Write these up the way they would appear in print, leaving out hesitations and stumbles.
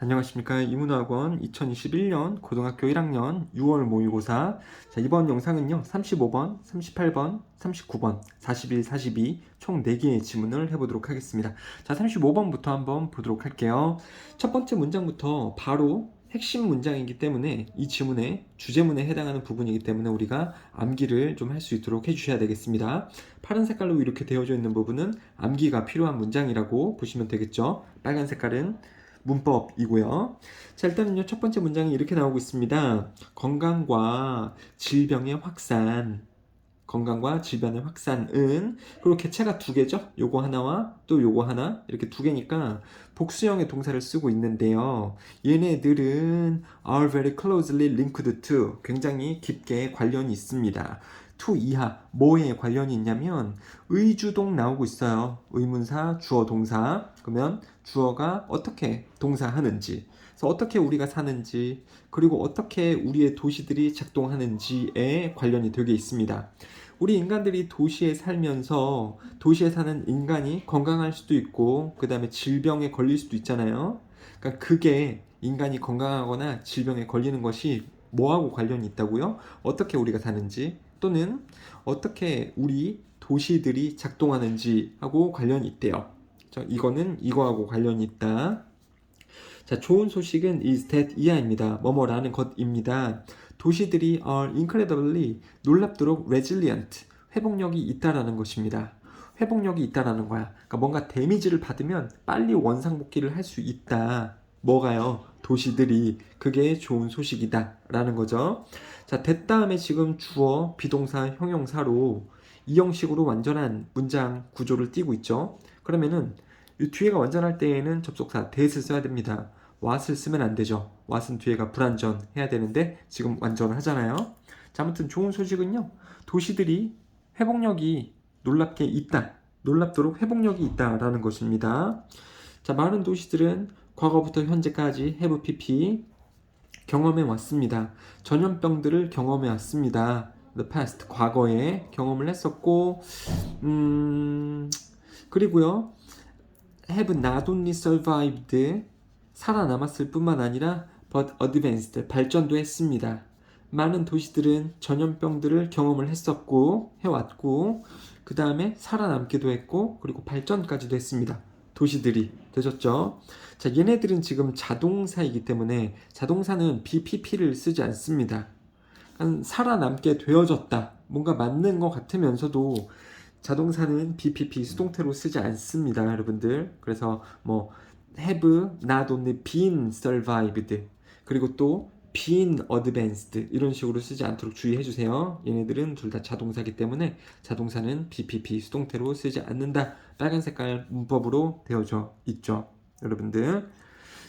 안녕하십니까. 이문학원 2021년 고등학교 1학년 6월 모의고사. 자, 이번 영상은요, 35번, 38번, 39번, 41, 42, 총 4개의 지문을 해보도록 하겠습니다. 자, 35번부터 한번 보도록 할게요. 첫 번째 문장부터 바로 핵심 문장이기 때문에 이 지문의 주제문에 해당하는 부분이기 때문에 우리가 암기를 좀 할 수 있도록 해주셔야 되겠습니다. 파란 색깔로 이렇게 되어져 있는 부분은 암기가 필요한 문장이라고 보시면 되겠죠. 빨간 색깔은 문법이고요. 자, 일단은요, 첫 번째 문장이 이렇게 나오고 있습니다. 건강과 질병의 확산. 건강과 질병의 확산은, 그리고 개체가 두 개죠. 요거 하나와 또 요거 하나, 이렇게 두 개니까 복수형의 동사를 쓰고 있는데요. 얘네들은 are very closely linked to, 굉장히 깊게 관련이 있습니다. to 이하, 뭐에 관련이 있냐면 의주동 나오고 있어요. 의문사, 주어, 동사. 그러면 주어가 어떻게 동사하는지, 그래서 어떻게 우리가 사는지, 그리고 어떻게 우리의 도시들이 작동하는지에 관련이 되게 있습니다. 우리 인간들이 도시에 살면서 도시에 사는 인간이 건강할 수도 있고 그 다음에 질병에 걸릴 수도 있잖아요. 그러니까 그게 인간이 건강하거나 질병에 걸리는 것이 뭐하고 관련이 있다고요? 어떻게 우리가 사는지 또는 어떻게 우리 도시들이 작동하는지 하고 관련이 있대요. 이거는 이거하고 관련이 있다. 자, 좋은 소식은 is that 이하입니다. 뭐뭐라는 것입니다. 도시들이 are incredibly 놀랍도록 resilient, 회복력이 있다라는 것입니다. 회복력이 있다라는 거야. 그러니까 뭔가 데미지를 받으면 빨리 원상복귀를 할 수 있다. 뭐가요? 도시들이. 그게 좋은 소식이다 라는 거죠. 자, that 다음에 지금 주어, 비동사, 형용사로 이 형식으로 완전한 문장 구조를 띄고 있죠. 그러면은 이 뒤에가 완전할 때에는 접속사 that을 써야 됩니다. what을 쓰면 안 되죠. what은 뒤에가 불완전 해야 되는데 지금 완전을 하잖아요. 자, 아무튼 좋은 소식은요, 도시들이 회복력이 놀랍게 있다, 놀랍도록 회복력이 있다라는 것입니다. 자, 많은 도시들은 과거부터 현재까지 have pp 경험해 왔습니다. 전염병들을 경험해 왔습니다. the past, 과거에 경험을 했었고, 그리고요, have not only survived, 살아남았을 뿐만 아니라 but advanced, 발전도 했습니다. 많은 도시들은 전염병들을 경험을 했었고 해왔고 그 다음에 살아남기도 했고 그리고 발전까지도 했습니다. 도시들이 되셨죠? 자, 얘네들은 지금 자동사이기 때문에 자동사는 BPP를 쓰지 않습니다. 살아남게 되어졌다, 뭔가 맞는 것 같으면서도 자동사는 BPP 수동태로 쓰지 않습니다, 여러분들. 그래서 뭐 have not only been survived, 그리고 또 been advanced 이런 식으로 쓰지 않도록 주의해 주세요. 얘네들은 둘 다 자동사이기 때문에 자동사는 BPP 수동태로 쓰지 않는다. 빨간 색깔 문법으로 되어져 있죠, 여러분들.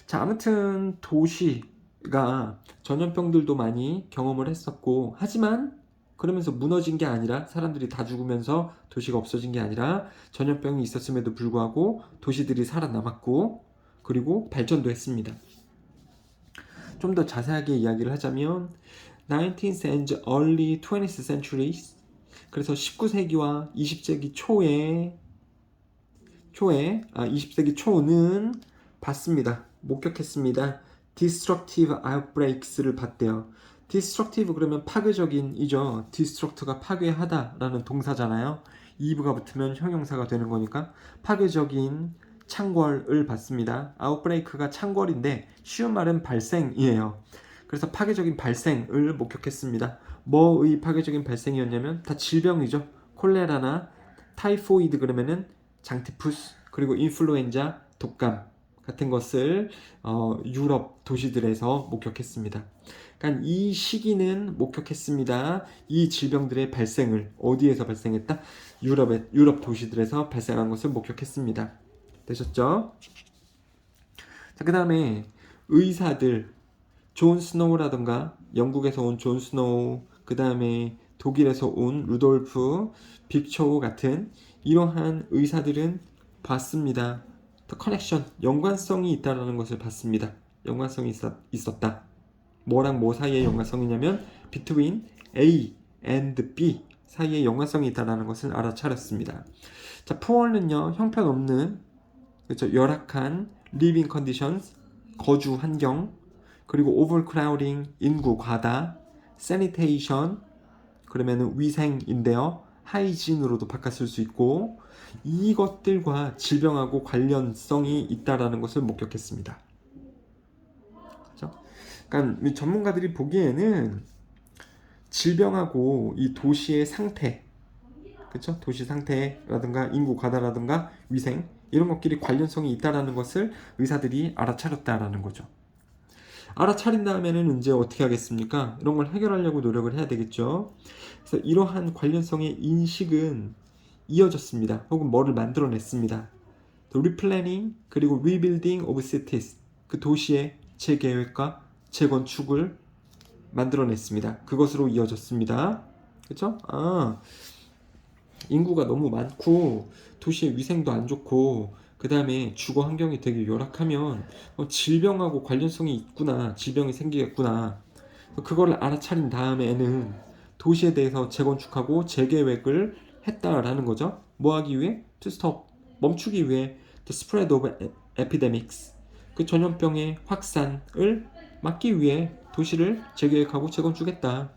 자, 아무튼 도시가 전염병들도 많이 경험을 했었고, 하지만 그러면서 무너진 게 아니라, 사람들이 다 죽으면서 도시가 없어진 게 아니라 전염병이 있었음에도 불구하고 도시들이 살아남았고 그리고 발전도 했습니다. 좀 더 자세하게 이야기를 하자면 19th and early 20th centuries, 그래서 19세기와 20세기 20세기 초는 봤습니다. 목격했습니다. destructive outbreaks를 봤대요. destructive 그러면 파괴적인이죠. destruct가 파괴하다 라는 동사잖아요. eve가 붙으면 형용사가 되는 거니까 파괴적인 창궐을 봤습니다. outbreak가 창궐인데 쉬운 말은 발생이에요. 그래서 파괴적인 발생을 목격했습니다. 뭐의 파괴적인 발생이었냐면 다 질병이죠. 콜레라나 타이포이드 그러면은 장티푸스, 그리고 인플루엔자, 독감 같은 것을 유럽 도시들에서 목격했습니다. 그러니까 이 시기는 목격했습니다. 이 질병들의 발생을 어디에서 발생했다? 유럽 도시들에서 발생한 것을 목격했습니다. 되셨죠? 자, 그 다음에 의사들, 존 스노우라던가 영국에서 온 존 스노우, 그 다음에 독일에서 온 루돌프 빅초우 같은 이러한 의사들은 봤습니다. The connection, 연관성이 있다는 것을 봤습니다. 연관성이 있었다. 뭐랑 뭐 사이의 연관성이냐면 between A and B 사이의 연관성이 있다는 것을 알아차렸습니다. 자, poor는요, 형편없는, 그렇죠, 열악한 living conditions, 거주 환경, 그리고 overcrowding, 인구 과다, sanitation, 그러면은 위생인데요. 하이진으로도 바꿨을 수 있고, 이것들과 질병하고 관련성이 있다라는 것을 목격했습니다. 그렇죠? 그러니까 전문가들이 보기에는 질병하고 이 도시의 상태, 그렇죠? 도시 상태라든가 인구 과다라든가 위생 이런 것끼리 관련성이 있다라는 것을 의사들이 알아차렸다라는 거죠. 알아차린 다음에는 이제 어떻게 하겠습니까? 이런 걸 해결하려고 노력을 해야 되겠죠. 그래서 이러한 관련성의 인식은 이어졌습니다. 혹은 뭐를 만들어냈습니다. The replanning 그리고 rebuilding of cities, 그 도시의 재계획과 재건축을 만들어냈습니다. 그것으로 이어졌습니다. 그렇죠? 인구가 너무 많고 도시의 위생도 안 좋고 그 다음에 주거 환경이 되게 열악하면 질병하고 관련성이 있구나, 질병이 생기겠구나, 그거를 알아차린 다음에는 도시에 대해서 재건축하고 재계획을 했다라는 거죠. 뭐 하기 위해? To stop, 멈추기 위해 the spread of epidemics, 그 전염병의 확산을 막기 위해 도시를 재계획하고 재건축했다.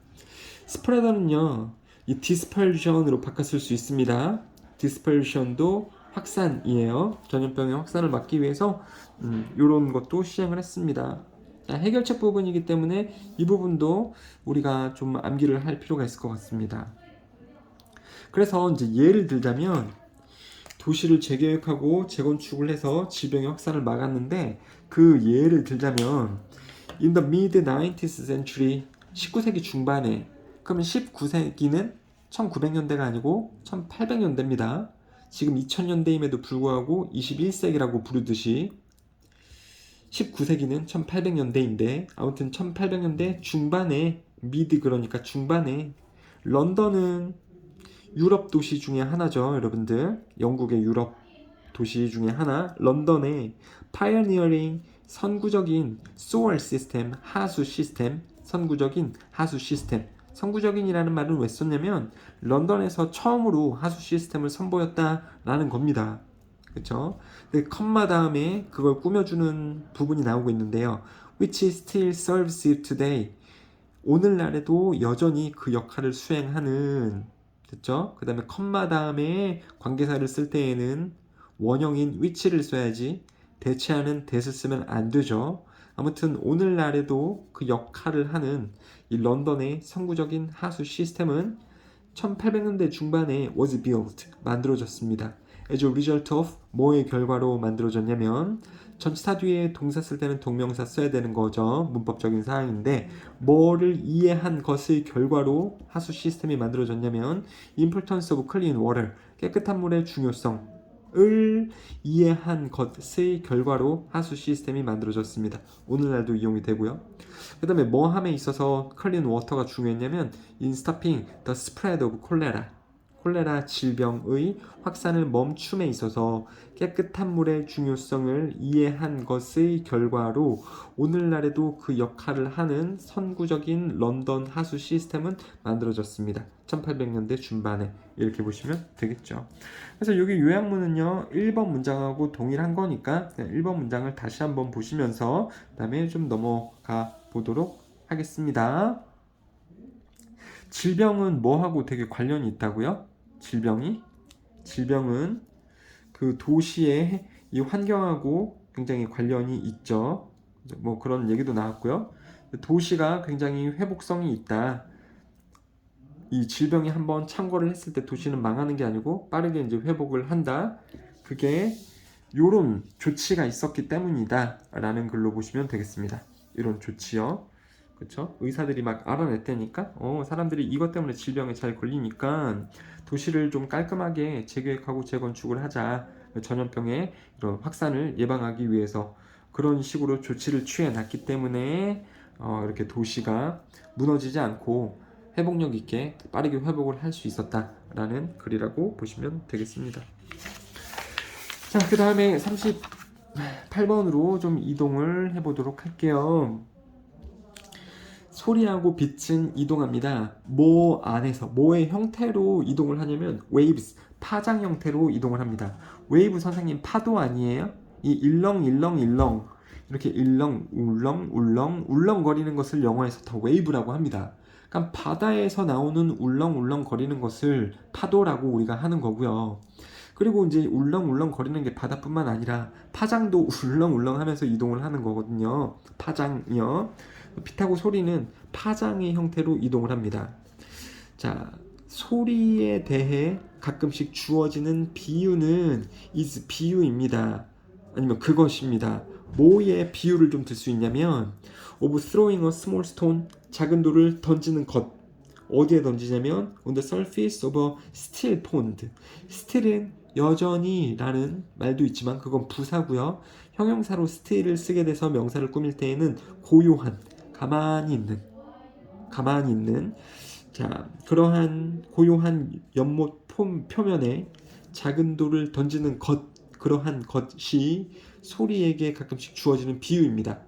스프레더는요, 이 dispersion으로 바꿨을 수 있습니다. dispersion도 확산이에요. 전염병의 확산을 막기 위해서 이런 것도 시행을 했습니다. 해결책 부분이기 때문에 이 부분도 우리가 좀 암기를 할 필요가 있을 것 같습니다. 그래서 이제 예를 들자면 도시를 재계획하고 재건축을 해서 질병의 확산을 막았는데, 그 예를 들자면 in the mid 19th century, 19세기 중반에, 그러면 19세기는 1900년대가 아니고 1800년대입니다. 지금 2000년대임에도 불구하고 21세기라고 부르듯이 19세기는 1800년대인데 아무튼 1800년대 중반에, 미드 그러니까 중반에, 런던은 유럽 도시 중에 하나죠. 여러분들, 영국의 유럽 도시 중에 하나, 런던에 파이어니어링, 선구적인 sewer 시스템, 하수 시스템, 선구적인 하수 시스템, 선구적인이라는 말은 왜 썼냐면 런던에서 처음으로 하수 시스템을 선보였다라는 겁니다. 그렇죠? 컴마 다음에 그걸 꾸며주는 부분이 나오고 있는데요. which still serves you today, 오늘날에도 여전히 그 역할을 수행하는, 됐죠? 그 다음에 컴마 다음에 관계사를 쓸 때에는 원형인 which를 써야지 대체하는 that을 쓰면 안 되죠. 아무튼 오늘날에도 그 역할을 하는 이 런던의 선구적인 하수 시스템은 1800년대 중반에 was built, 만들어졌습니다. as a result of, 뭐의 결과로 만들어졌냐면, 전치사 뒤에 동사 쓸 때는 동명사 써야 되는 거죠. 문법적인 사항인데, 뭐를 이해한 것의 결과로 하수 시스템이 만들어졌냐면 importance of clean water, 깨끗한 물의 중요성을 이해한 것의 결과로 하수 시스템이 만들어졌습니다. 오늘날도 이용이 되고요. 그 다음에 뭐 함에 있어서 clean water가 중요했냐면 in stopping the spread of cholera, 콜레라 질병의 확산을 멈춤에 있어서 깨끗한 물의 중요성을 이해한 것의 결과로 오늘날에도 그 역할을 하는 선구적인 런던 하수 시스템은 만들어졌습니다. 1800년대 중반에, 이렇게 보시면 되겠죠. 그래서 여기 요약문은요 1번 문장하고 동일한 거니까 1번 문장을 다시 한번 보시면서 그 다음에 좀 넘어가 보도록 하겠습니다. 질병은 뭐하고 되게 관련이 있다고요? 질병은 그 도시의 이 환경하고 굉장히 관련이 있죠. 뭐 그런 얘기도 나왔고요. 도시가 굉장히 회복성이 있다. 이 질병이 한번 창궐을 했을 때 도시는 망하는 게 아니고 빠르게 이제 회복을 한다. 그게 요런 조치가 있었기 때문이다 라는 글로 보시면 되겠습니다. 이런 조치요. 그렇죠? 의사들이 막 알아냈다니까 사람들이 이것 때문에 질병에 잘 걸리니까 도시를 좀 깔끔하게 재계획하고 재건축을 하자, 전염병의 이런 확산을 예방하기 위해서 그런 식으로 조치를 취해 놨기 때문에 이렇게 도시가 무너지지 않고 회복력 있게 빠르게 회복을 할 수 있었다라는 글이라고 보시면 되겠습니다. 자, 그 다음에 38번으로 좀 이동을 해보도록 할게요. 소리하고 빛은 이동합니다. 뭐 안에서, 뭐의 형태로 이동을 하냐면 waves, 파장 형태로 이동을 합니다. 웨이브 선생님 파도 아니에요? 이 일렁일렁 이렇게 울렁거리는 것을 영어에서 더 웨이브라고 합니다. 그러니까 바다에서 나오는 울렁울렁거리는 것을 파도라고 우리가 하는 거고요. 그리고 이제 울렁울렁거리는 게 바다뿐만 아니라 파장도 울렁울렁하면서 이동을 하는 거거든요. 파장이요. 비 타고 소리는 파장의 형태로 이동을 합니다. 자, 소리에 대해 가끔씩 주어지는 비유는 is 비유입니다. 아니면 그것입니다. 뭐에 비유를 좀 들 수 있냐면 of throwing a small stone, 작은 돌을 던지는 것. 어디에 던지냐면 on the surface of a still pond. still은 여전히 라는 말도 있지만 그건 부사고요. 형용사로 still을 쓰게 돼서 명사를 꾸밀 때에는 고요한, 가만히 있는 자, 그러한 고요한 연못 표면에 작은 돌을 던지는 그러한 것이 소리에게 가끔씩 주어지는 비유입니다.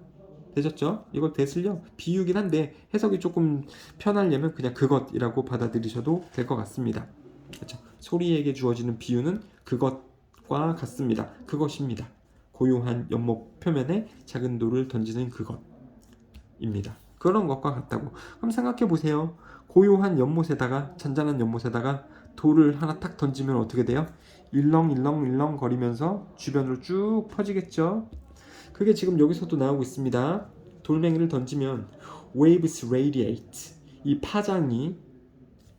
되셨죠? 이걸 대슬려 비유긴 한데 해석이 조금 편하려면 그냥 그것이라고 받아들이셔도 될 것 같습니다. 그렇죠? 소리에게 주어지는 비유는 그것과 같습니다. 그것입니다. 고요한 연못 표면에 작은 돌을 던지는 그것입니다. 그런 것과 같다고. 그럼 생각해 보세요. 고요한 연못에다가 잔잔한 연못에다가 돌을 하나 탁 던지면 어떻게 돼요? 일렁일렁 거리면서 주변으로 쭉 퍼지겠죠. 그게 지금 여기서도 나오고 있습니다. 돌멩이를 던지면 waves radiate. 이 파장이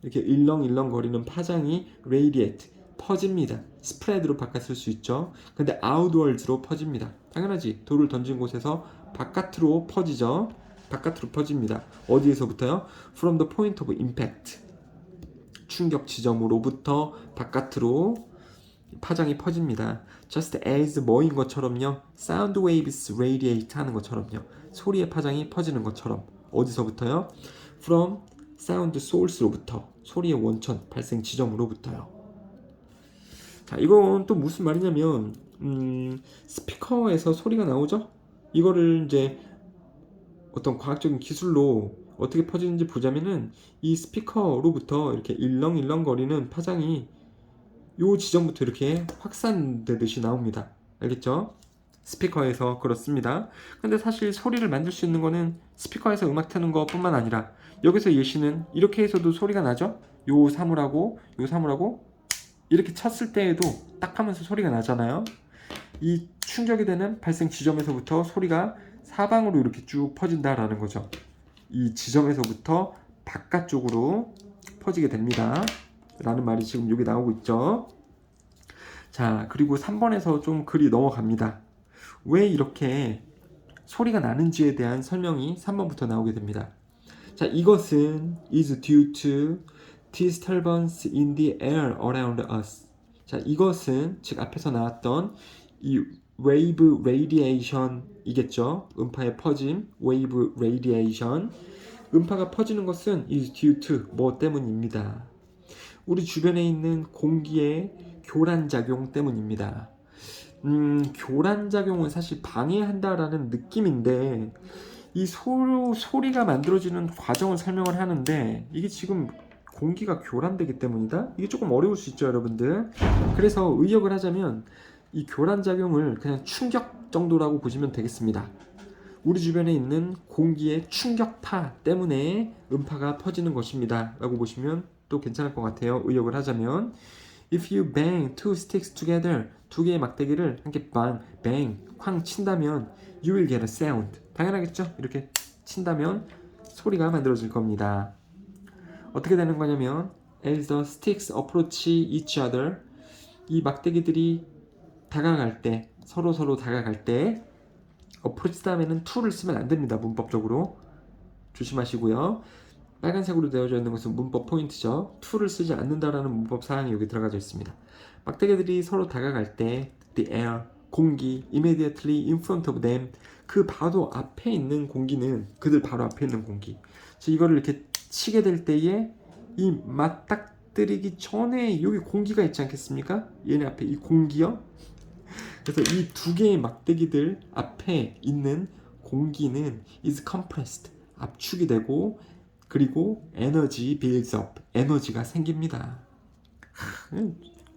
이렇게 일렁일렁 거리는 파장이 radiate 퍼집니다. spread로 바꿨을 수 있죠. 근데 outwards로 퍼집니다. 당연하지. 돌을 던진 곳에서 바깥으로 퍼지죠. 바깥으로 퍼집니다. 어디에서부터요? From the point of impact. 충격 지점으로부터 바깥으로 파장이 퍼집니다. Just as 뭐인 것처럼요. Sound waves radiate 하는 것처럼요. 소리의 파장이 퍼지는 것처럼. 어디서부터요? From sound source로부터. 소리의 원천, 발생 지점으로부터요. 자, 이건 또 무슨 말이냐면 스피커에서 소리가 나오죠? 이거를 이제 어떤 과학적인 기술로 어떻게 퍼지는지 보자면은 이 스피커로부터 이렇게 일렁일렁거리는 파장이 요 지점부터 이렇게 확산되듯이 나옵니다. 알겠죠? 스피커에서 그렇습니다. 근데 사실 소리를 만들 수 있는 거는 스피커에서 음악 트는 것뿐만 아니라 여기서 예시는 이렇게 해서도 소리가 나죠? 요 사물하고 이렇게 쳤을 때에도 딱 하면서 소리가 나잖아요. 이 충격이 되는 발생 지점에서부터 소리가 사방으로 이렇게 쭉 퍼진다라는 거죠. 이 지점에서부터 바깥쪽으로 퍼지게 됩니다. 라는 말이 지금 여기 나오고 있죠. 자, 그리고 3번에서 좀 글이 넘어갑니다. 왜 이렇게 소리가 나는지에 대한 설명이 3번부터 나오게 됩니다. 자, 이것은 is due to disturbance in the air around us. 자, 이것은 즉 앞에서 나왔던 이 wave radiation 이겠죠. 음파의 퍼짐, wave radiation. 음파가 퍼지는 것은 is due to 뭐 때문입니다. 우리 주변에 있는 공기의 교란작용 때문입니다. 교란작용은 사실 방해한다라는 느낌인데 이 소리가 만들어지는 과정을 설명을 하는데 이게 지금 공기가 교란되기 때문이다? 이게 조금 어려울 수 있죠, 여러분들. 그래서 의역을 하자면 이 교란작용을 그냥 충격 정도라고 보시면 되겠습니다. 우리 주변에 있는 공기의 충격파 때문에 음파가 퍼지는 것입니다. 라고 보시면 또 괜찮을 것 같아요. 의역을 하자면 If you bang two sticks together, 두 개의 막대기를 함께 bang, 쾅 친다면 you will get a sound. 당연하겠죠? 이렇게 친다면 소리가 만들어질 겁니다. 어떻게 되는 거냐면 as the sticks approach each other, 이 막대기들이 다가갈 때, 서로 다가갈 때 approach 다음에는 to를 쓰면 안 됩니다. 문법적으로 조심하시고요. 빨간색으로 되어져 있는 것은 문법 포인트죠. to를 쓰지 않는다라는 문법 사항이 여기 들어가져 있습니다. 막대기들이 서로 다가갈 때 the air, 공기, immediately in front of them, 그 바로 앞에 있는 공기는 그들 바로 앞에 있는 공기. 이거를 이렇게 치게 될 때에 이 맞닥뜨리기 전에 여기 공기가 있지 않겠습니까? 얘네 앞에 이 공기요. 그래서 이 두 개의 막대기들 앞에 있는 공기는 is compressed, 압축이 되고 그리고 에너지 builds up, 에너지가 생깁니다.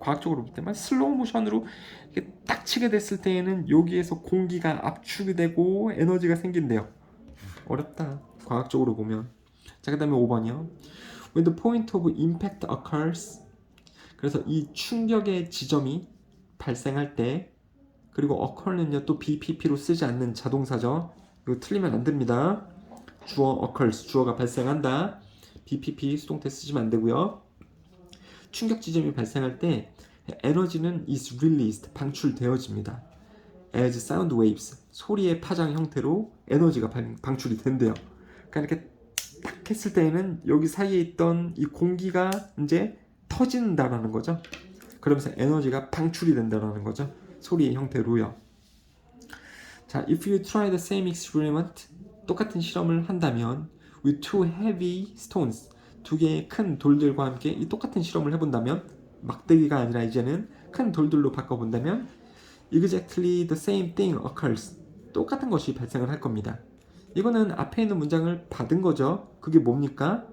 과학적으로 볼 때만 슬로우 모션으로 이렇게 딱 치게 됐을 때에는 여기에서 공기가 압축이 되고 에너지가 생긴대요. 어렵다. 과학적으로 보면. 자, 그 다음에 5번이요. When the point of impact occurs. 그래서 이 충격의 지점이 발생할 때, 그리고 occur는요 또 BPP로 쓰지 않는 자동사죠. 이거 틀리면 안 됩니다. 주어 occurs, 주어가 발생한다. BPP 수동태 쓰시면 안 되고요. 충격 지점이 발생할 때 에너지는 is released, 방출되어집니다. as sound waves, 소리의 파장 형태로 에너지가 방출이 된대요. 그러니까 이렇게 딱 했을 때에는 여기 사이에 있던 이 공기가 이제 터진다라는 거죠. 그러면서 에너지가 방출이 된다라는 거죠. 소리의 형태로요. 자, if you try the same experiment, 똑같은 실험을 한다면 with two heavy stones, 두 개의 큰 돌들과 함께 이 똑같은 실험을 해본다면, 막대기가 아니라 이제는 큰 돌들로 바꿔본다면 exactly the same thing occurs, 똑같은 것이 발생을 할 겁니다. 이거는 앞에 있는 문장을 받은 거죠. 그게 뭡니까?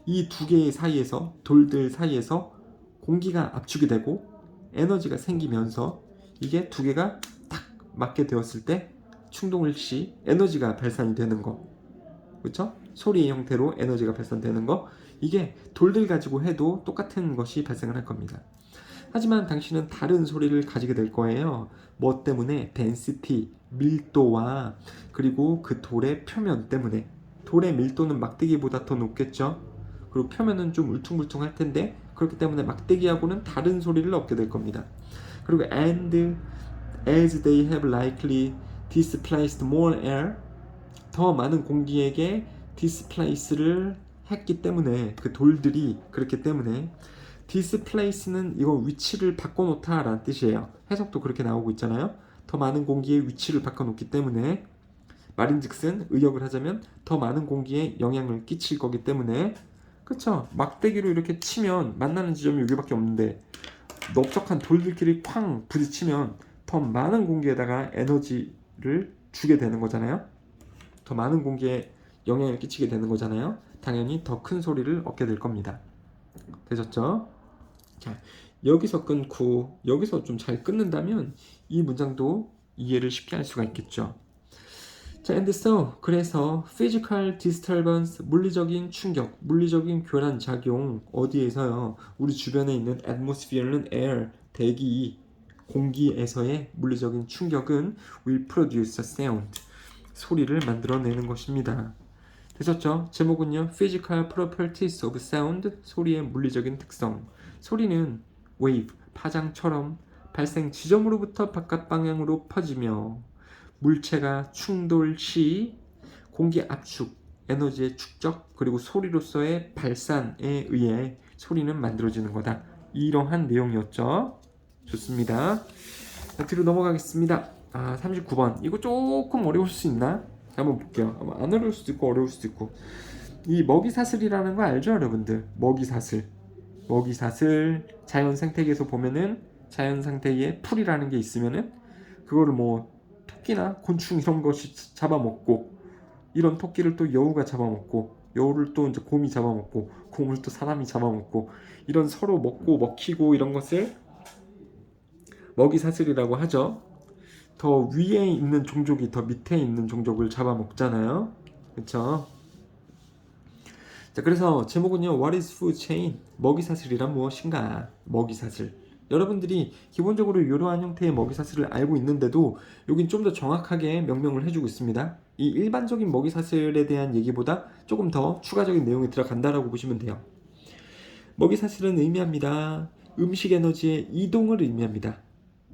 이 두 개의 사이에서, 돌들 사이에서 공기가 압축이 되고 에너지가 생기면서 이게 두 개가 딱 맞게 되었을 때 충동을 시 에너지가 발산이 되는 거, 그렇죠? 소리의 형태로 에너지가 발산되는 거, 이게 돌들 가지고 해도 똑같은 것이 발생을 할 겁니다. 하지만 당신은 다른 소리를 가지게 될 거예요. 뭐 때문에? density, 밀도와 그리고 그 돌의 표면 때문에. 돌의 밀도는 막대기보다 더 높겠죠. 그리고 표면은 좀 울퉁불퉁할 텐데, 그렇기 때문에 막대기하고는 다른 소리를 얻게 될 겁니다. 그리고 and as they have likely displaced more air, 더 많은 공기에게 displace를 했기 때문에, 그 돌들이 그렇기 때문에, displace는 이거 위치를 바꿔놓다 라는 뜻이에요. 해석도 그렇게 나오고 있잖아요. 더 많은 공기의 위치를 바꿔놓기 때문에, 말인즉슨 의역을 하자면 더 많은 공기에 영향을 끼칠 거기 때문에, 그쵸? 막대기로 이렇게 치면 만나는 지점이 여기밖에 없는데 넓적한 돌들끼리 쾅 부딪히면 더 많은 공기에다가 에너지를 주게 되는 거잖아요. 더 많은 공기에 영향을 끼치게 되는 거잖아요. 당연히 더 큰 소리를 얻게 될 겁니다. 되셨죠? 자, 여기서 끊고 여기서 좀 잘 끊는다면 이 문장도 이해를 쉽게 할 수가 있겠죠. 자, and so, 그래서 physical disturbance, 물리적인 충격, 물리적인 교란 작용, 어디에서요? 우리 주변에 있는 atmosphere는 air, 대기, 공기에서의 물리적인 충격은 will produce a sound, 소리를 만들어내는 것입니다. 되셨죠? 제목은요, physical properties of sound, 소리의 물리적인 특성. 소리는 wave, 파장처럼 발생 지점으로부터 바깥 방향으로 퍼지며 물체가 충돌 시 공기 압축, 에너지의 축적, 그리고 소리로서의 발산에 의해 소리는 만들어지는 거다. 이러한 내용이었죠. 좋습니다. 자, 뒤로 넘어가겠습니다. 39번. 이거 조금 어려울 수 있나? 한번 볼게요. 안 어려울 수도 있고 어려울 수도 있고. 이 먹이사슬이라는 거 알죠, 여러분들? 먹이사슬. 먹이사슬, 자연 생태계에서 보면은 자연 상태에 풀이라는 게 있으면은 그거를 뭐 토끼나 곤충 이런 것이 잡아먹고, 이런 토끼를 또 여우가 잡아먹고, 여우를 또 이제 곰이 잡아먹고, 곰을 또 사람이 잡아먹고, 이런 서로 먹고 먹히고 이런 것을 먹이사슬이라고 하죠. 더 위에 있는 종족이 더 밑에 있는 종족을 잡아먹잖아요. 그렇죠? 자, 그래서 제목은요, What is food chain? 먹이사슬이란 무엇인가? 먹이사슬. 여러분들이 기본적으로 이러한 형태의 먹이사슬을 알고 있는데도 여긴 좀 더 정확하게 명명을 해주고 있습니다. 이 일반적인 먹이사슬에 대한 얘기보다 조금 더 추가적인 내용이 들어간다라고 보시면 돼요. 먹이사슬은 의미합니다. 음식 에너지의 이동을 의미합니다.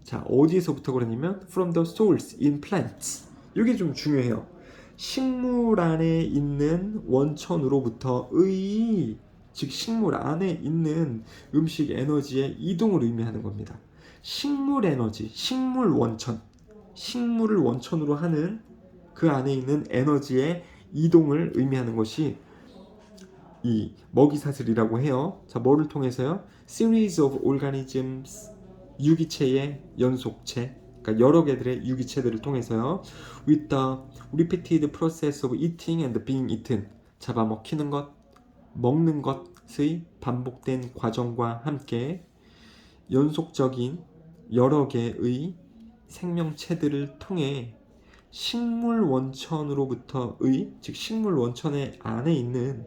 자, 어디에서부터 그러냐면 from the source in plants. 이게 좀 중요해요. 식물 안에 있는 원천으로부터의, 즉 식물 안에 있는 음식 에너지의 이동을 의미하는 겁니다. 식물 에너지, 식물 원천, 식물을 원천으로 하는 그 안에 있는 에너지의 이동을 의미하는 것이 이 먹이사슬이라고 해요. 자, 뭐를 통해서요? Series of organisms, 유기체의 연속체, 그러니까 여러 개들의 유기체들을 통해서요. With the repeated process of eating and being eaten, 잡아먹히는 것, 먹는 것의 반복된 과정과 함께 연속적인 여러 개의 생명체들을 통해 식물 원천으로부터의, 즉 식물 원천의 안에 있는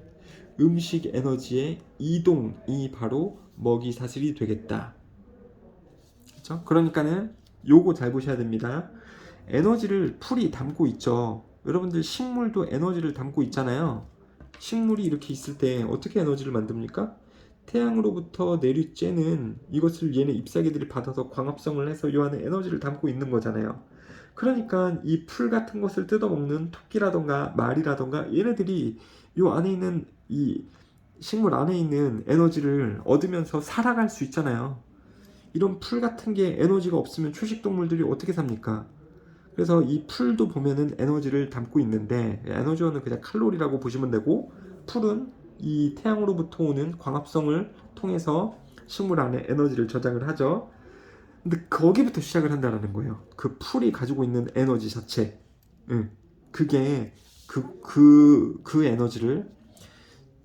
음식 에너지의 이동이 바로 먹이 사슬이 되겠다. 그렇죠? 그러니까는 요거 잘 보셔야 됩니다. 에너지를 풀이 담고 있죠. 여러분들 식물도 에너지를 담고 있잖아요. 식물이 이렇게 있을 때 어떻게 에너지를 만듭니까? 태양으로부터 내리쬐는 이것을 얘네 잎사귀들이 받아서 광합성을 해서 요 안에 에너지를 담고 있는 거잖아요. 그러니까 이 풀 같은 것을 뜯어먹는 토끼라던가 말이라던가 얘네들이 요 안에 있는 이 식물 안에 있는 에너지를 얻으면서 살아갈 수 있잖아요. 이런 풀 같은 게 에너지가 없으면 초식동물들이 어떻게 삽니까? 그래서 이 풀도 보면은 에너지를 담고 있는데, 에너지원은 그냥 칼로리라고 보시면 되고, 풀은 이 태양으로부터 오는 광합성을 통해서 식물 안에 에너지를 저장을 하죠. 근데 거기부터 시작을 한다는 거예요. 그 풀이 가지고 있는 에너지 자체. 그게 그 에너지를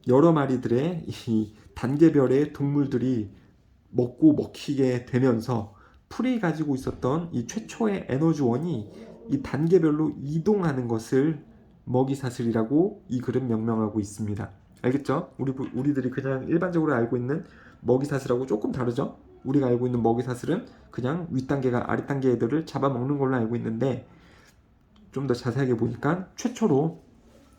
여러 마리들의 이 단계별의 동물들이 먹고 먹히게 되면서 풀이 가지고 있었던 이 최초의 에너지원이 이 단계별로 이동하는 것을 먹이사슬이라고 이 글은 명명하고 있습니다. 알겠죠? 우리들이 그냥 일반적으로 알고 있는 먹이사슬하고 조금 다르죠? 우리가 알고 있는 먹이사슬은 그냥 윗단계가 아랫단계 애들을 잡아먹는 걸로 알고 있는데, 좀 더 자세하게 보니까 최초로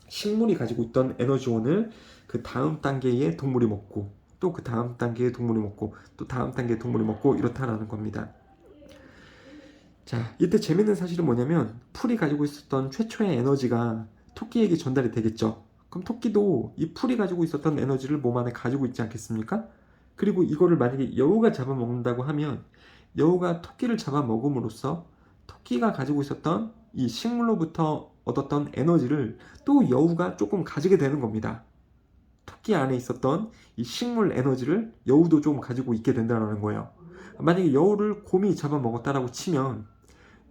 식물이 가지고 있던 에너지원을 그 다음 단계의 동물이 먹고, 또 그 다음 단계의 동물이 먹고, 또 다음 단계의 동물이 먹고, 이렇다라는 겁니다. 자, 이때 재밌는 사실은 뭐냐면 풀이 가지고 있었던 최초의 에너지가 토끼에게 전달이 되겠죠. 그럼 토끼도 이 풀이 가지고 있었던 에너지를 몸 안에 가지고 있지 않겠습니까? 그리고 이거를 만약에 여우가 잡아먹는다고 하면 여우가 토끼를 잡아먹음으로써 토끼가 가지고 있었던 이 식물로부터 얻었던 에너지를 또 여우가 조금 가지게 되는 겁니다. 토끼 안에 있었던 이 식물 에너지를 여우도 좀 가지고 있게 된다는 거예요. 만약에 여우를 곰이 잡아먹었다라고 치면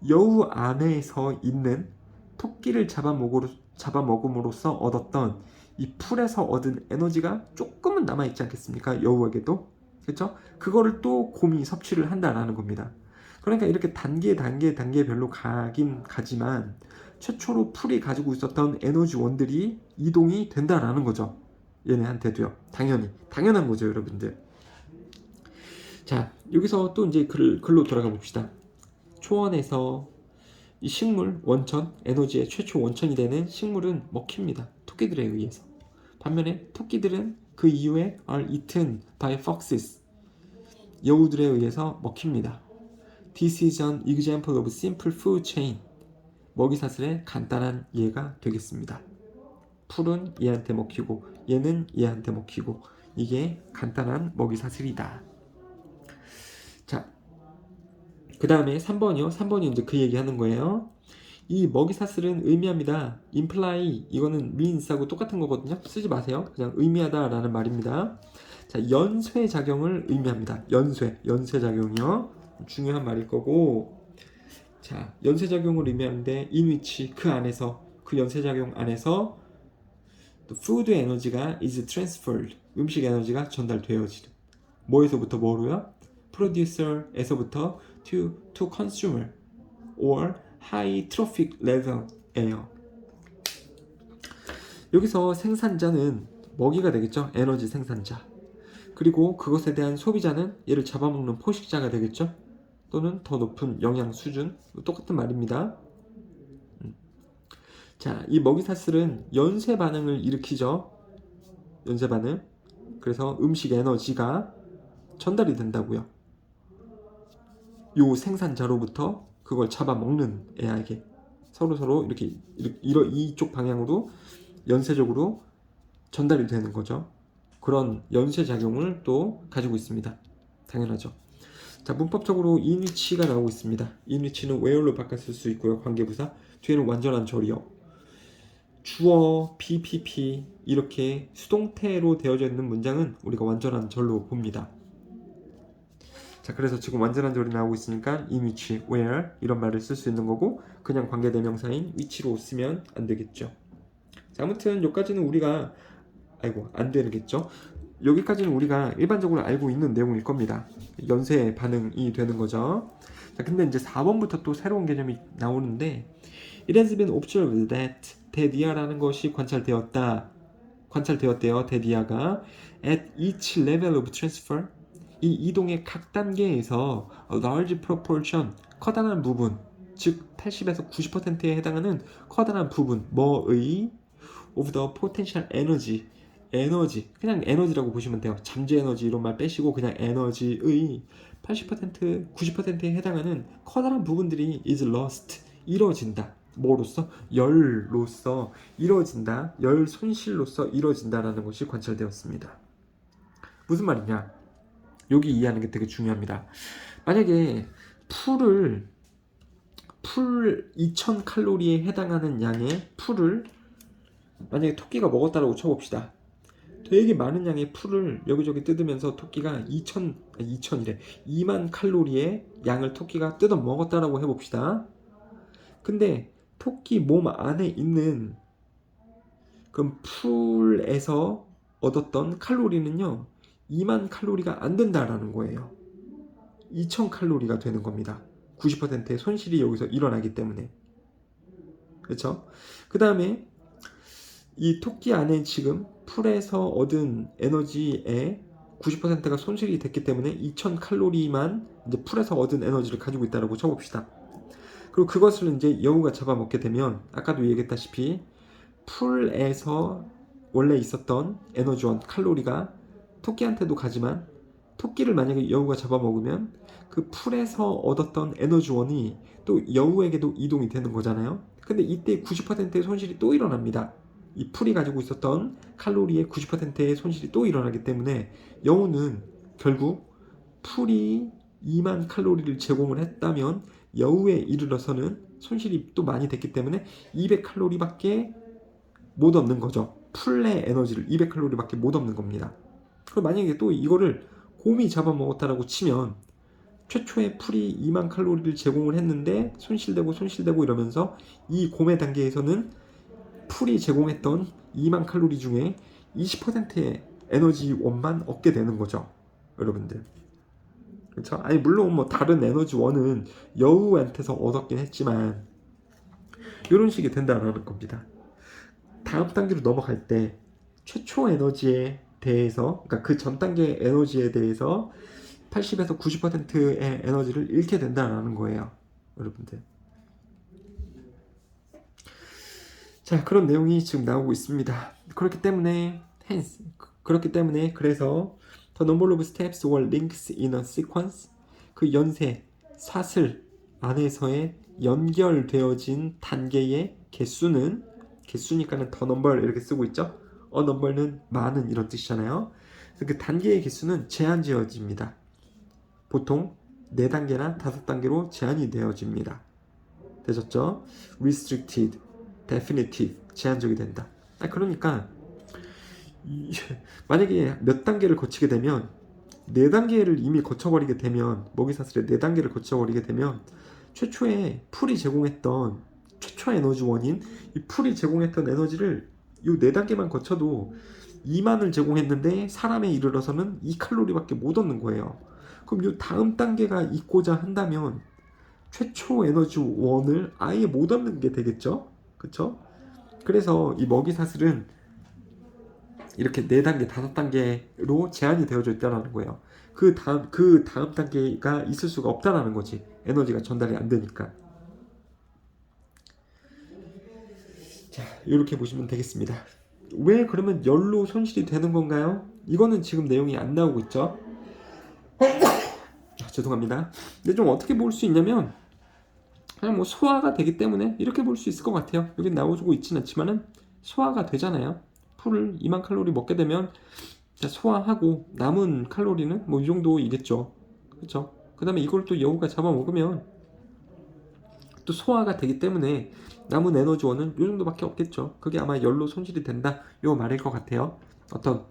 여우 안에서 있는 토끼를 잡아먹음으로써 얻었던 이 풀에서 얻은 에너지가 조금은 남아있지 않겠습니까? 여우에게도. 그렇죠? 그거를 또 곰이 섭취를 한다라는 겁니다. 그러니까 이렇게 단계별로 가긴 가지만 최초로 풀이 가지고 있었던 에너지원들이 이동이 된다라는 거죠. 얘네한테도요. 당연한 거죠, 여러분들. 자, 여기서 또 이제 글로 돌아가 봅시다. 초원에서 이 식물 원천, 에너지의 최초 원천이 되는 식물은 먹힙니다. 토끼들에 의해서. 반면에 토끼들은 그 이후에 are eaten by foxes. 여우들에 의해서 먹힙니다. This is an example of simple food chain. 먹이사슬의 간단한 예가 되겠습니다. 풀은 얘한테 먹히고 얘는 얘한테 먹히고, 이게 간단한 먹이사슬이다. 자, 그 다음에 3번이요. 3번이 이제 그 얘기 하는 거예요. 이 먹이사슬은 의미합니다. imply, 이거는 means하고 똑같은 거거든요. 쓰지 마세요. 그냥 의미하다 라는 말입니다. 자, 연쇄작용을 의미합니다. 연쇄작용이요. 중요한 말일 거고, 자, 연쇄작용을 의미하는데 in which, 그 안에서, 그 연쇄작용 안에서 food 에너지가 is transferred, 음식 에너지가 전달되어지는, 뭐에서부터 뭐로요? producer에서부터 to consumer or high traffic level에요. 여기서 생산자는 먹이가 되겠죠. 에너지 생산자. 그리고 그것에 대한 소비자는 얘를 잡아먹는 포식자가 되겠죠. 또는 더 높은 영양 수준. 똑같은 말입니다. 자, 이 먹이사슬은 연쇄 반응을 일으키죠. 연쇄 반응. 그래서 음식 에너지가 전달이 된다고요. 요 생산자로부터 그걸 잡아먹는 애에게 서로 이렇게 이쪽 방향으로 연쇄적으로 전달이 되는 거죠. 그런 연쇄작용을 또 가지고 있습니다. 당연하죠. 자, 문법적으로 in which가 나오고 있습니다. in which는 where로 바꿨을 수 있고요. 관계부사. 뒤에는 완전한 절이요. 주어, PPP 이렇게 수동태로 되어져 있는 문장은 우리가 완전한 절로 봅니다. 자, 그래서 지금 완전한 절이 나오고 있으니까 in which, where 이런 말을 쓸 수 있는 거고, 그냥 관계대명사인 which로 쓰면 안 되겠죠. 자, 아무튼 여기까지는 우리가 안 되겠죠. 여기까지는 우리가 일반적으로 알고 있는 내용일 겁니다. 연쇄 반응이 되는 거죠. 자, 근데 이제 4번부터 또 새로운 개념이 나오는데 It has been observed that 대디아라는 것이 관찰되었대요. 대디아가 at each level of transfer 이 이동의 각 단계에서 a large proportion 커다란 부분 즉 80에서 90%에 해당하는 커다란 부분 뭐의 of the potential energy 에너지 그냥 에너지라고 보시면 돼요. 잠재 에너지 이런 말 빼시고 그냥 에너지의 80% 90%에 해당하는 커다란 부분들이 is lost 이뤄진다. 뭐로써? 열로서 이뤄진다. 열 손실로서 이뤄진다라는 것이 관찰되었습니다. 무슨 말이냐? 여기 이해하는 게 되게 중요합니다. 만약에 풀 2000칼로리에 해당하는 양의 풀을 만약에 토끼가 먹었다라고 쳐봅시다. 되게 많은 양의 풀을 여기저기 뜯으면서 토끼가 2만 칼로리의 양을 토끼가 뜯어 먹었다라고 해봅시다. 근데 토끼 몸 안에 있는 그 풀에서 얻었던 칼로리는요 2만 칼로리가 안 된다라는 거예요. 2000 칼로리가 되는 겁니다. 90%의 손실이 여기서 일어나기 때문에. 그렇죠? 그 다음에 이 토끼 안에 지금 풀에서 얻은 에너지의 90%가 손실이 됐기 때문에 2000 칼로리만 이제 풀에서 얻은 에너지를 가지고 있다고 쳐봅시다. 그리고 그것을 이제 여우가 잡아먹게 되면 아까도 얘기했다시피 풀에서 원래 있었던 에너지원 칼로리가 토끼한테도 가지만 토끼를 만약에 여우가 잡아먹으면 그 풀에서 얻었던 에너지원이 또 여우에게도 이동이 되는 거잖아요. 근데 이때 90%의 손실이 또 일어납니다. 이 풀이 가지고 있었던 칼로리의 90%의 손실이 또 일어나기 때문에 여우는 결국 풀이 2만 칼로리를 제공을 했다면 여우에 이르러서는 손실이 또 많이 됐기 때문에 200칼로리밖에 못 얻는 거죠. 풀의 에너지를 200칼로리밖에 못 얻는 겁니다. 그럼 만약에 또 이거를 곰이 잡아먹었다라고 치면 최초의 풀이 2만 칼로리를 제공을 했는데 손실되고 이러면서 이 곰의 단계에서는 풀이 제공했던 2만 칼로리 중에 20%의 에너지원만 얻게 되는 거죠. 여러분들. 그렇죠? 아니 물론 뭐 다른 에너지원은 여우한테서 얻었긴 했지만 이런 식이 된다는 겁니다. 다음 단계로 넘어갈 때 최초 에너지에 대해서 그러니까 그 전 단계 에너지에 대해서 80에서 90%의 에너지를 잃게 된다는 거예요. 여러분들. 자, 그런 내용이 지금 나오고 있습니다. 그렇기 때문에 그래서 the number of steps or links in a sequence 그 연쇄 사슬 안에서의 연결되어진 단계의 개수니까는 the number 이렇게 쓰고 있죠. a number는 많은 이런 뜻이잖아요. 그래서 그 단계의 개수는 제한되어집니다. 보통 4단계나 5단계로 제한이 되어집니다. 되셨죠? restricted definitive 제한적이 된다. 그러니까 만약에 몇 단계를 거치게 되면 4단계를 이미 거쳐버리게 되면 먹이사슬의 4단계를 거쳐버리게 되면 최초에 풀이 제공했던 최초 에너지원인 이 풀이 제공했던 에너지를 이 4단계만 거쳐도 2만을 제공했는데 사람에 이르러서는 2칼로리밖에 못 얻는 거예요. 그럼 이 다음 단계가 있고자 한다면 최초 에너지원을 아예 못 얻는 게 되겠죠? 그쵸? 그래서 이 먹이사슬은 이렇게 4단계, 5단계로 제한이 되어져 있다는 거예요. 그 다음 단계가 있을 수가 없다는 거지. 에너지가 전달이 안 되니까. 자, 이렇게 보시면 되겠습니다. 왜 그러면 열로 손실이 되는 건가요? 이거는 지금 내용이 안 나오고 있죠. 죄송합니다. 근데 좀 어떻게 볼 수 있냐면 그냥 뭐 소화가 되기 때문에 이렇게 볼 수 있을 것 같아요. 여기 나오고 있진 않지만은 소화가 되잖아요. 풀을 2만 칼로리 먹게 되면 소화하고 남은 칼로리는 뭐 이 정도이겠죠. 그렇죠? 그 다음에 이걸 또 여우가 잡아먹으면 또 소화가 되기 때문에 남은 에너지원은 이 정도밖에 없겠죠. 그게 아마 열로 손실이 된다 요 말일 것 같아요. 어떤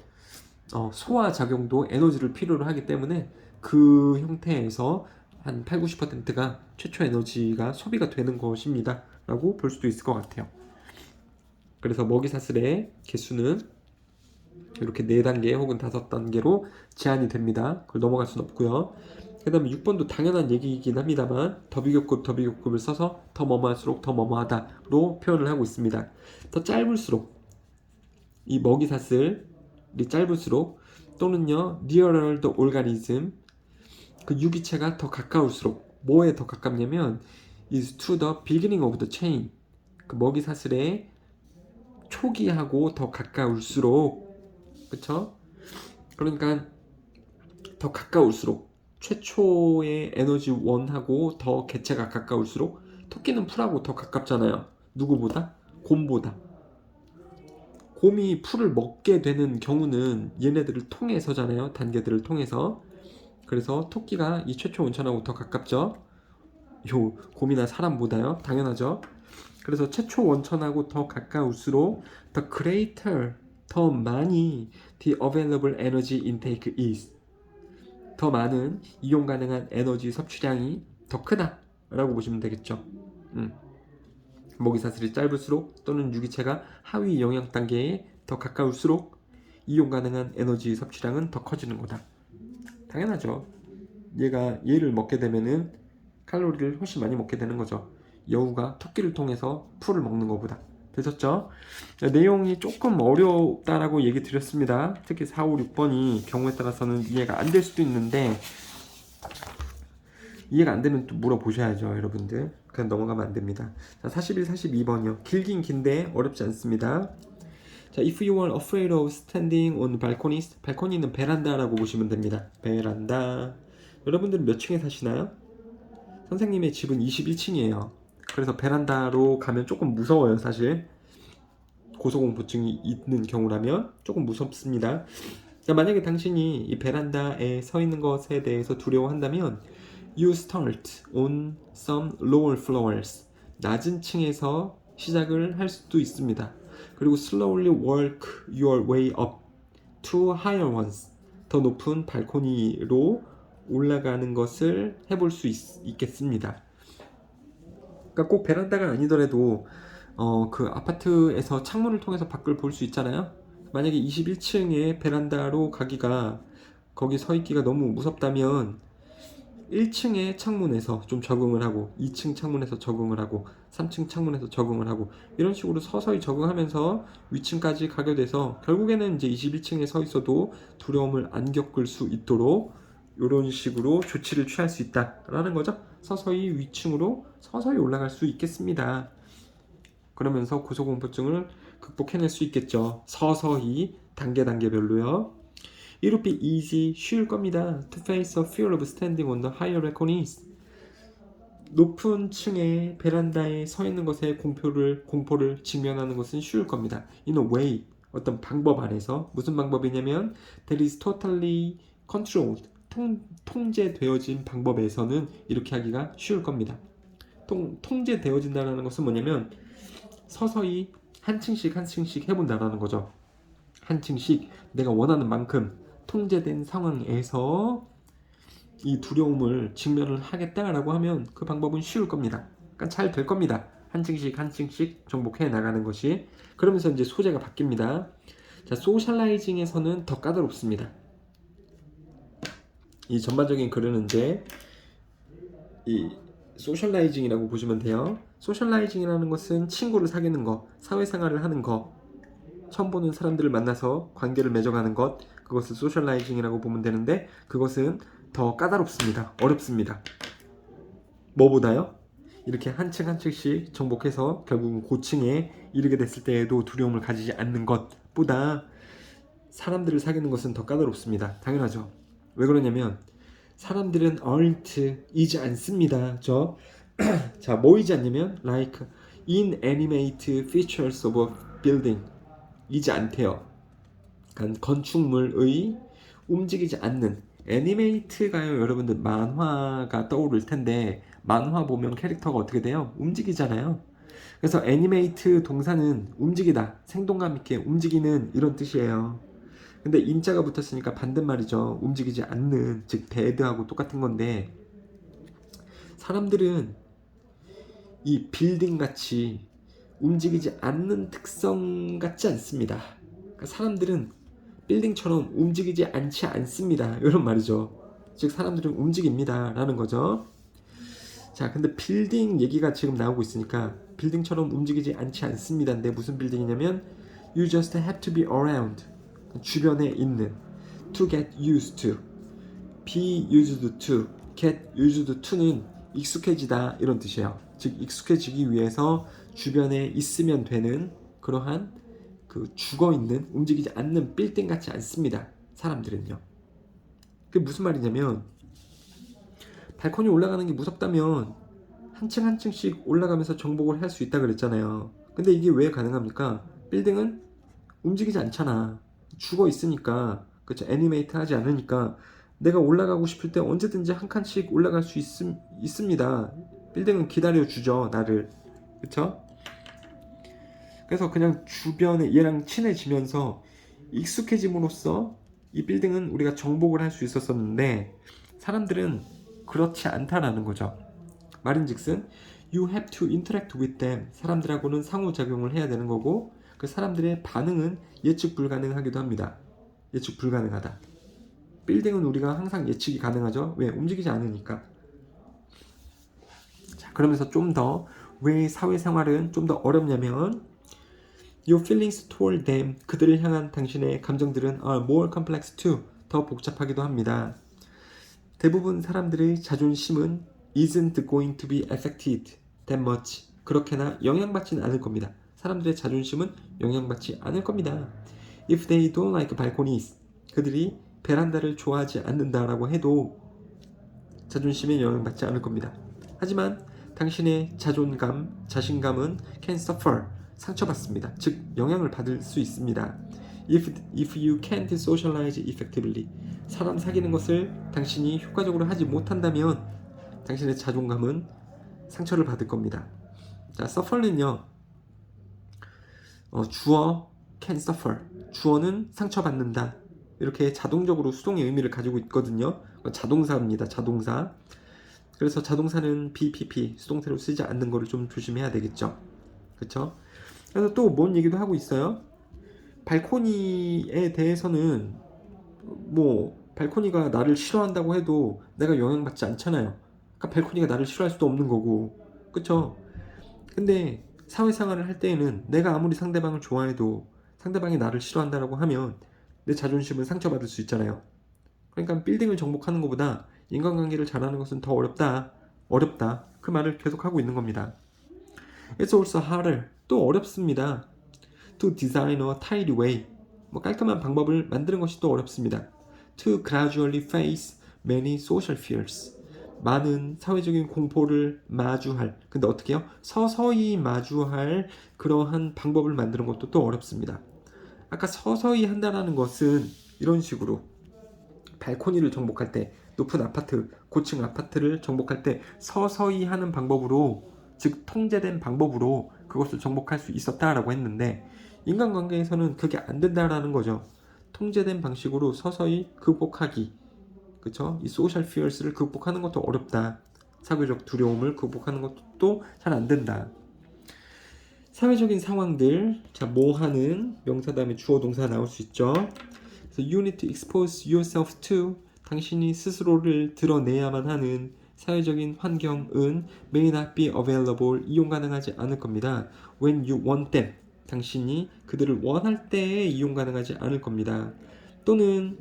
소화 작용도 에너지를 필요로 하기 때문에 그 형태에서 한 8, 90%가 최초 에너지가 소비가 되는 것입니다 라고 볼 수도 있을 것 같아요. 그래서 먹이사슬의 개수는 이렇게 4단계 혹은 5단계로 제한이 됩니다. 그걸 넘어갈 수는 없고요. 그 다음에 6번도 당연한 얘기이긴 합니다만 더비교급을 써서 더 뭐뭐할수록 더 뭐뭐하다로 표현을 하고 있습니다. 더 짧을수록 이 먹이사슬이 짧을수록 또는요 nearer the organism 그 유기체가 더 가까울수록 뭐에 더 가깝냐면 is to the beginning of the chain 그 먹이사슬의 초기하고 더 가까울수록 그쵸? 그러니까 더 가까울수록 최초의 에너지 원하고 더 개체가 가까울수록 토끼는 풀하고 더 가깝잖아요. 누구보다? 곰보다. 곰이 풀을 먹게 되는 경우는 얘네들을 통해서잖아요. 단계들을 통해서. 그래서 토끼가 이 최초 온천하고 더 가깝죠. 요 곰이나 사람보다요. 당연하죠. 그래서 최초 원천하고 더 가까울수록 the greater 더 많이 the available energy intake is 더 많은 이용 가능한 에너지 섭취량이 더 크다 라고 보시면 되겠죠. 먹이사슬이 짧을수록 또는 유기체가 하위 영역 단계에 더 가까울수록 이용 가능한 에너지 섭취량은 더 커지는 거다. 당연하죠. 얘를 먹게 되면은 칼로리를 훨씬 많이 먹게 되는 거죠. 여우가 토끼를 통해서 풀을 먹는 것보다. 되셨죠? 내용이 조금 어렵다라고 얘기 드렸습니다. 특히 4, 5, 6번이 경우에 따라서는 이해가 안 될 수도 있는데 이해가 안 되면 또 물어보셔야죠, 여러분들. 그냥 넘어가면 안 됩니다. 자, 41, 42번이요. 길긴 긴데 어렵지 않습니다. 자, if you are afraid of standing on balconies, 발코니는 베란다라고 보시면 됩니다. 베란다. 여러분들은 몇 층에 사시나요? 선생님의 집은 21층이에요. 그래서 베란다로 가면 조금 무서워요, 사실. 고소공포증이 있는 경우라면 조금 무섭습니다. 자, 만약에 당신이 이 베란다에 서 있는 것에 대해서 두려워한다면 You start on some lower floors. 낮은 층에서 시작을 할 수도 있습니다. 그리고 slowly work your way up to higher ones. 더 높은 발코니로 올라가는 것을 해볼 수 있겠습니다. 그러니까 꼭 베란다가 아니더라도 그 아파트에서 창문을 통해서 밖을 볼 수 있잖아요. 만약에 21층에 베란다로 가기가 거기 서 있기가 너무 무섭다면 1층의 창문에서 좀 적응을 하고 2층 창문에서 적응을 하고 3층 창문에서 적응을 하고 이런 식으로 서서히 적응하면서 위층까지 가게 돼서 결국에는 이제 21층에 서 있어도 두려움을 안 겪을 수 있도록 이런 식으로 조치를 취할 수 있다라는 거죠. 서서히 위층으로 서서히 올라갈 수 있겠습니다. 그러면서 고소공포증을 극복해낼 수 있겠죠. 서서히 단계별로요. It would be easy, 쉬울 겁니다. To face a fear of standing on the higher balconies. 높은 층의 베란다에 서 있는 것에 공포를 직면하는 것은 쉬울 겁니다. In a way, 어떤 방법 안에서 무슨 방법이냐면 that is totally controlled. 통제되어진 방법에서는 이렇게 하기가 쉬울 겁니다. 통제되어진다는 것은 뭐냐면 서서히 한 층씩 해본다라는 거죠. 한 층씩 내가 원하는 만큼 통제된 상황에서 이 두려움을 직면을 하겠다라고 하면 그 방법은 쉬울 겁니다. 그러니까 잘 될 겁니다. 한 층씩 정복해 나가는 것이. 그러면서 이제 소재가 바뀝니다. 자, 소셜라이징에서는 더 까다롭습니다. 이 전반적인 글은 이제 이 소셜라이징이라고 보시면 돼요. 소셜라이징이라는 것은 친구를 사귀는 거, 사회생활을 하는 거, 처음 보는 사람들을 만나서 관계를 맺어가는 것, 그것을 소셜라이징이라고 보면 되는데 그것은 더 까다롭습니다. 어렵습니다. 뭐보다요? 이렇게 한 층씩 정복해서 결국은 고층에 이르게 됐을 때에도 두려움을 가지지 않는 것보다 사람들을 사귀는 것은 더 까다롭습니다. 당연하죠. 왜 그러냐면 사람들은 aren't,이지 않습니다. 자, 뭐이지 않냐면 like inanimate features of a building 이지 않대요. 그러니까 건축물의 움직이지 않는 애니메이트가요. 여러분들 만화가 떠오를 텐데 만화 보면 캐릭터가 어떻게 돼요? 움직이잖아요. 그래서 애니메이트 동사는 움직이다, 생동감 있게 움직이는 이런 뜻이에요. 근데 인자가 붙었으니까 반대말이죠. 움직이지 않는, 즉 데드하고 똑같은 건데 사람들은 이 빌딩같이 움직이지 않는 특성 같지 않습니다. 그러니까 사람들은 빌딩처럼 움직이지 않지 않습니다. 이런 말이죠. 즉 사람들은 움직입니다 라는 거죠. 자, 근데 빌딩 얘기가 지금 나오고 있으니까 빌딩처럼 움직이지 않지 않습니다인데 무슨 빌딩이냐면 You just have to be around. 주변에 있는. To get used to. Be used to. Get used to는 익숙해지다 이런 뜻이에요. 즉 익숙해지기 위해서 주변에 있으면 되는 그러한 그 죽어있는 움직이지 않는 빌딩 같지 않습니다. 사람들은요. 그게 무슨 말이냐면 발코니 올라가는 게 무섭다면 한 층 한 층씩 올라가면서 정복을 할 수 있다 그랬잖아요. 근데 이게 왜 가능합니까? 빌딩은 움직이지 않잖아. 죽어 있으니까. 그쵸? 애니메이트 하지 않으니까 내가 올라가고 싶을 때 언제든지 한 칸씩 올라갈 수 있습니다. 빌딩은 기다려주죠, 나를. 그쵸? 그래서 그냥 주변에 얘랑 친해지면서 익숙해짐으로써 이 빌딩은 우리가 정복을 할 수 있었었는데 사람들은 그렇지 않다라는 거죠. 말인즉슨 you have to interact with them. 사람들하고는 상호작용을 해야 되는 거고 그 사람들의 반응은 예측 불가능하기도 합니다. 예측 불가능하다. 빌딩은 우리가 항상 예측이 가능하죠. 왜? 움직이지 않으니까. 자, 그러면서 좀 더 왜 사회생활은 좀 더 어렵냐면 Your feelings toward them. 그들을 향한 당신의 감정들은 are more complex too. 더 복잡하기도 합니다. 대부분 사람들의 자존심은 isn't going to be affected that much. 그렇게나 영향받지는 않을 겁니다. 사람들의 자존심은 영향받지 않을 겁니다. If they don't like balconies. 그들이 베란다를 좋아하지 않는다라고 해도 자존심에 영향받지 않을 겁니다. 하지만 당신의 자존감, 자신감은 can suffer. 상처받습니다. 즉 영향을 받을 수 있습니다. If you can't socialize effectively. 사람 사귀는 것을 당신이 효과적으로 하지 못한다면 당신의 자존감은 상처를 받을 겁니다. 자, suffer는요. 주어 can suffer. 주어는 상처받는다. 이렇게 자동적으로 수동의 의미를 가지고 있거든요. 자동사입니다. 자동사. 그래서 자동사는 BPP 수동태로 쓰지 않는 거를 좀 조심해야 되겠죠. 그렇죠? 그래서 또 뭔 얘기도 하고 있어요. 발코니에 대해서는 뭐 발코니가 나를 싫어한다고 해도 내가 영향받지 않잖아요. 그러니까 발코니가 나를 싫어할 수도 없는 거고, 그쵸? 근데 사회생활을 할 때에는 내가 아무리 상대방을 좋아해도 상대방이 나를 싫어한다라고 하면 내 자존심은 상처받을 수 있잖아요. 그러니까 빌딩을 정복하는 것보다 인간관계를 잘하는 것은 더 어렵다. 그 말을 계속하고 있는 겁니다. It's also harder. 또 어렵습니다. To design a tidy way. 뭐 깔끔한 방법을 만드는 것이 또 어렵습니다. To gradually face many social fears. 많은 사회적인 공포를 마주할. 근데 어떻게 해요? 서서히 마주할 그러한 방법을 만드는 것도 또 어렵습니다. 아까 서서히 한다라는 것은 이런 식으로 발코니를 정복할 때 높은 아파트, 고층 아파트를 정복할 때 서서히 하는 방법으로 즉 통제된 방법으로 그것을 정복할 수 있었다라고 했는데 인간관계에서는 그게 안 된다라는 거죠. 통제된 방식으로 서서히 극복하기. 그쵸? 이 소셜 피어스를 극복하는 것도 어렵다. 사회적 두려움을 극복하는 것도 잘 안 된다. 사회적인 상황들. 자, 뭐 하는 명사 다음에 주어 동사 나올 수 있죠. 그래서 you need to expose yourself to. 당신이 스스로를 드러내야만 하는 사회적인 환경은 may not be available. 이용 가능하지 않을 겁니다. When you want them. 당신이 그들을 원할 때에 이용 가능하지 않을 겁니다. 또는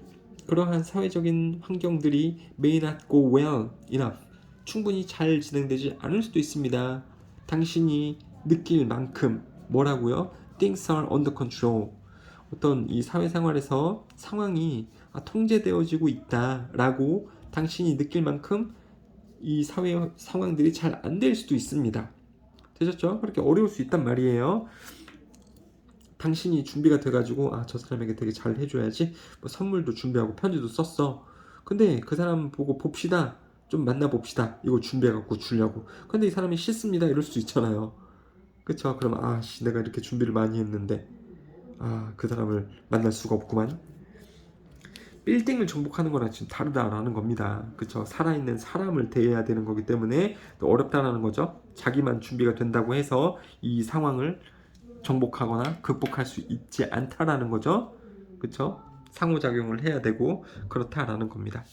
그러한 사회적인 환경들이 may not go well enough. 충분히 잘 진행되지 않을 수도 있습니다. 당신이 느낄 만큼 뭐라고요? Things are under control. 어떤 이 사회생활에서 상황이 통제되어지고 있다라고 당신이 느낄 만큼 이 사회 상황들이 잘 안 될 수도 있습니다. 되셨죠? 그렇게 어려울 수 있단 말이에요. 당신이 준비가 돼가지고 저 사람에게 되게 잘 해줘야지 뭐 선물도 준비하고 편지도 썼어. 근데 그 사람 보고 봅시다. 좀 만나봅시다. 이거 준비해갖고 주려고. 근데 이 사람이 싫습니다. 이럴 수도 있잖아요. 그쵸? 그럼 내가 이렇게 준비를 많이 했는데 그 사람을 만날 수가 없구만. 빌딩을 정복하는 거랑 지금 다르다라는 겁니다. 그쵸? 살아있는 사람을 대해야 되는 거기 때문에 또 어렵다라는 거죠. 자기만 준비가 된다고 해서 이 상황을 정복하거나 극복할 수 있지 않다라는 거죠. 그쵸? 상호작용을 해야 되고 그렇다라는 겁니다.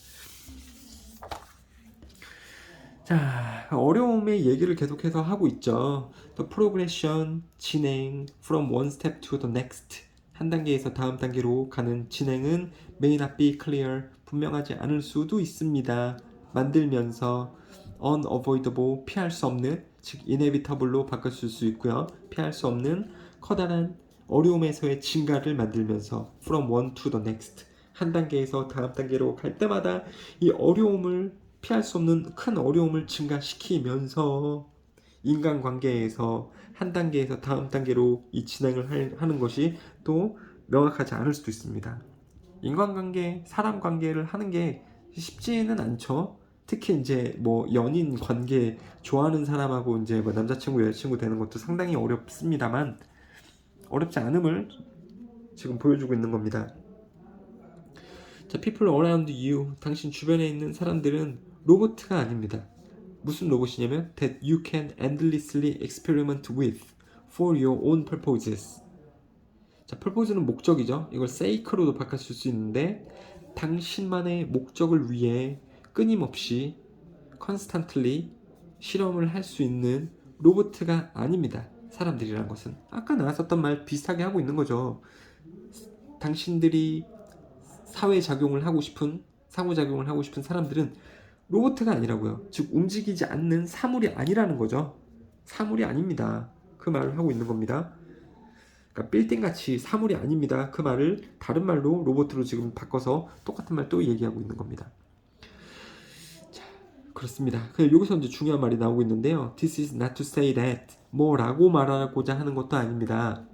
자, 어려움의 얘기를 계속해서 하고 있죠. The progression, 진행, from one step to the next. 한 단계에서 다음 단계로 가는 진행은 may not be clear, 분명하지 않을 수도 있습니다. 만들면서 unavoidable, 피할 수 없는, 즉 inevitable로 바꿔줄 수 있고요. 피할 수 없는 커다란 어려움에서의 증가를 만들면서 from one to the next. 한 단계에서 다음 단계로 갈 때마다 이 어려움을 피할 수 없는 큰 어려움을 증가시키면서 인간관계에서 한 단계에서 다음 단계로 이 진행을 하는 것이 또 명확하지 않을 수도 있습니다. 인간관계, 사람 관계를 하는 게 쉽지는 않죠. 특히 이제 뭐 연인 관계 좋아하는 사람하고 이제 뭐 남자친구 여자친구 되는 것도 상당히 어렵습니다만 어렵지 않음을 지금 보여주고 있는 겁니다. 자, people around you, 당신 주변에 있는 사람들은 로봇가 아닙니다. 무슨 로봇이냐면 that you can endlessly experiment with for your own purposes. 자, purpose는 목적이죠. 이걸 sake로도 바꿔줄 수 있는데 당신만의 목적을 위해 끊임없이 constantly 실험을 할 수 있는 로봇가 아닙니다. 사람들이란 것은 아까 나왔었던 말 비슷하게 하고 있는 거죠. 당신들이 사회작용을 하고 싶은 상호작용을 하고 싶은 사람들은 로봇가 아니라고요. 즉 움직이지 않는 사물이 아니라는 거죠. 사물이 아닙니다. 그 말을 하고 있는 겁니다. 그러니까 빌딩같이 사물이 아닙니다. 그 말을 다른 말로 로봇으로 지금 바꿔서 똑같은 말 또 얘기하고 있는 겁니다. 자, 그렇습니다. 여기서 이제 중요한 말이 나오고 있는데요. This is not to say that 뭐라고 말하고자 하는 것도 아닙니다.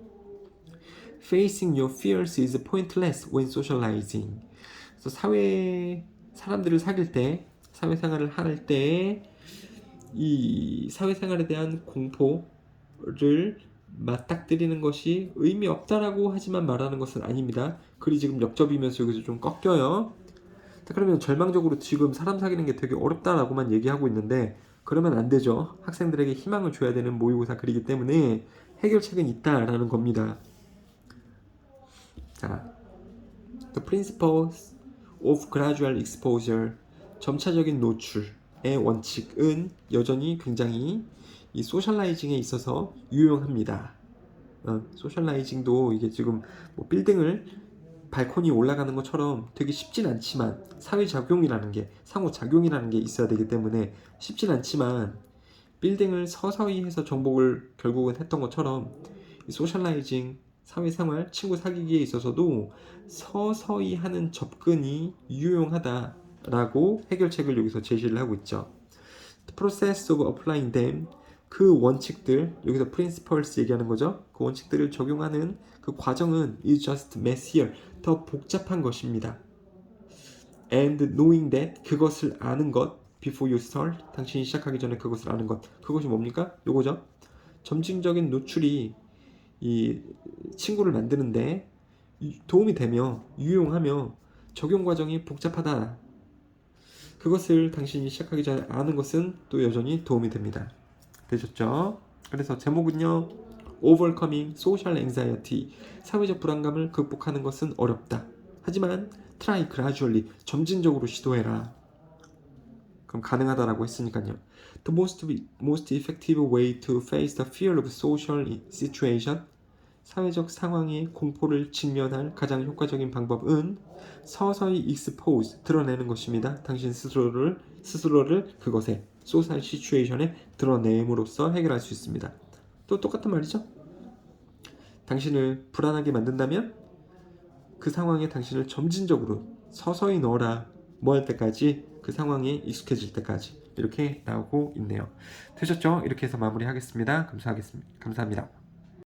Facing your fears is pointless when socializing. 그래서 사람들을 사귈 때, 사회생활을 할 때 이 사회생활에 대한 공포를 맞닥뜨리는 것이 의미 없다라고 하지만 말하는 것은 아닙니다. 글이 지금 옆접이면서 여기서 좀 꺾여요. 자, 그러면 절망적으로 지금 사람 사귀는 게 되게 어렵다라고만 얘기하고 있는데 그러면 안 되죠. 학생들에게 희망을 줘야 되는 모의고사 글이기 때문에 해결책은 있다라는 겁니다. 자, The principles of gradual exposure, 점차적인 노출의 원칙은 여전히 굉장히 이 소셜라이징에 있어서 유용합니다. 소셜라이징도 이게 지금 뭐 빌딩을 발코니 올라가는 것처럼 되게 쉽진 않지만 사회작용이라는 게 상호작용이라는 게 있어야 되기 때문에 쉽진 않지만 빌딩을 서서히 해서 정복을 결국은 했던 것처럼 이 소셜라이징, 사회생활, 친구 사귀기에 있어서도 서서히 하는 접근이 유용하다라고 해결책을 여기서 제시를 하고 있죠. The process of applying them, 그 원칙들, 여기서 principles 얘기하는 거죠. 그 원칙들을 적용하는 그 과정은 is just messier, 더 복잡한 것입니다. And knowing that, 그것을 아는 것, before you start, 당신이 시작하기 전에 그것을 아는 것, 그것이 뭡니까? 요거죠. 점진적인 노출이 이 친구를 만드는데 도움이 되며 유용하며 적용 과정이 복잡하다. 그것을 당신이 시작하기 전에 아는 것은 또 여전히 도움이 됩니다. 되셨죠? 그래서 제목은요. Overcoming Social Anxiety, 사회적 불안감을 극복하는 것은 어렵다. 하지만 try gradually, 점진적으로 시도해라. 그럼 가능하다라고 했으니까요. The most effective way to face the fear of social situation, 사회적 상황의 공포를 직면할 가장 효과적인 방법은 서서히 expose, 드러내는 것입니다. 당신 스스로를 그것에, social situation에 드러냄으로써 해결할 수 있습니다. 또 똑같은 말이죠. 당신을 불안하게 만든다면 그 상황에 당신을 점진적으로 서서히 넣어라. 뭐 할 때까지? 그 상황에 익숙해질 때까지. 이렇게 나오고 있네요. 되셨죠? 이렇게 해서 마무리하겠습니다. 감사합니다.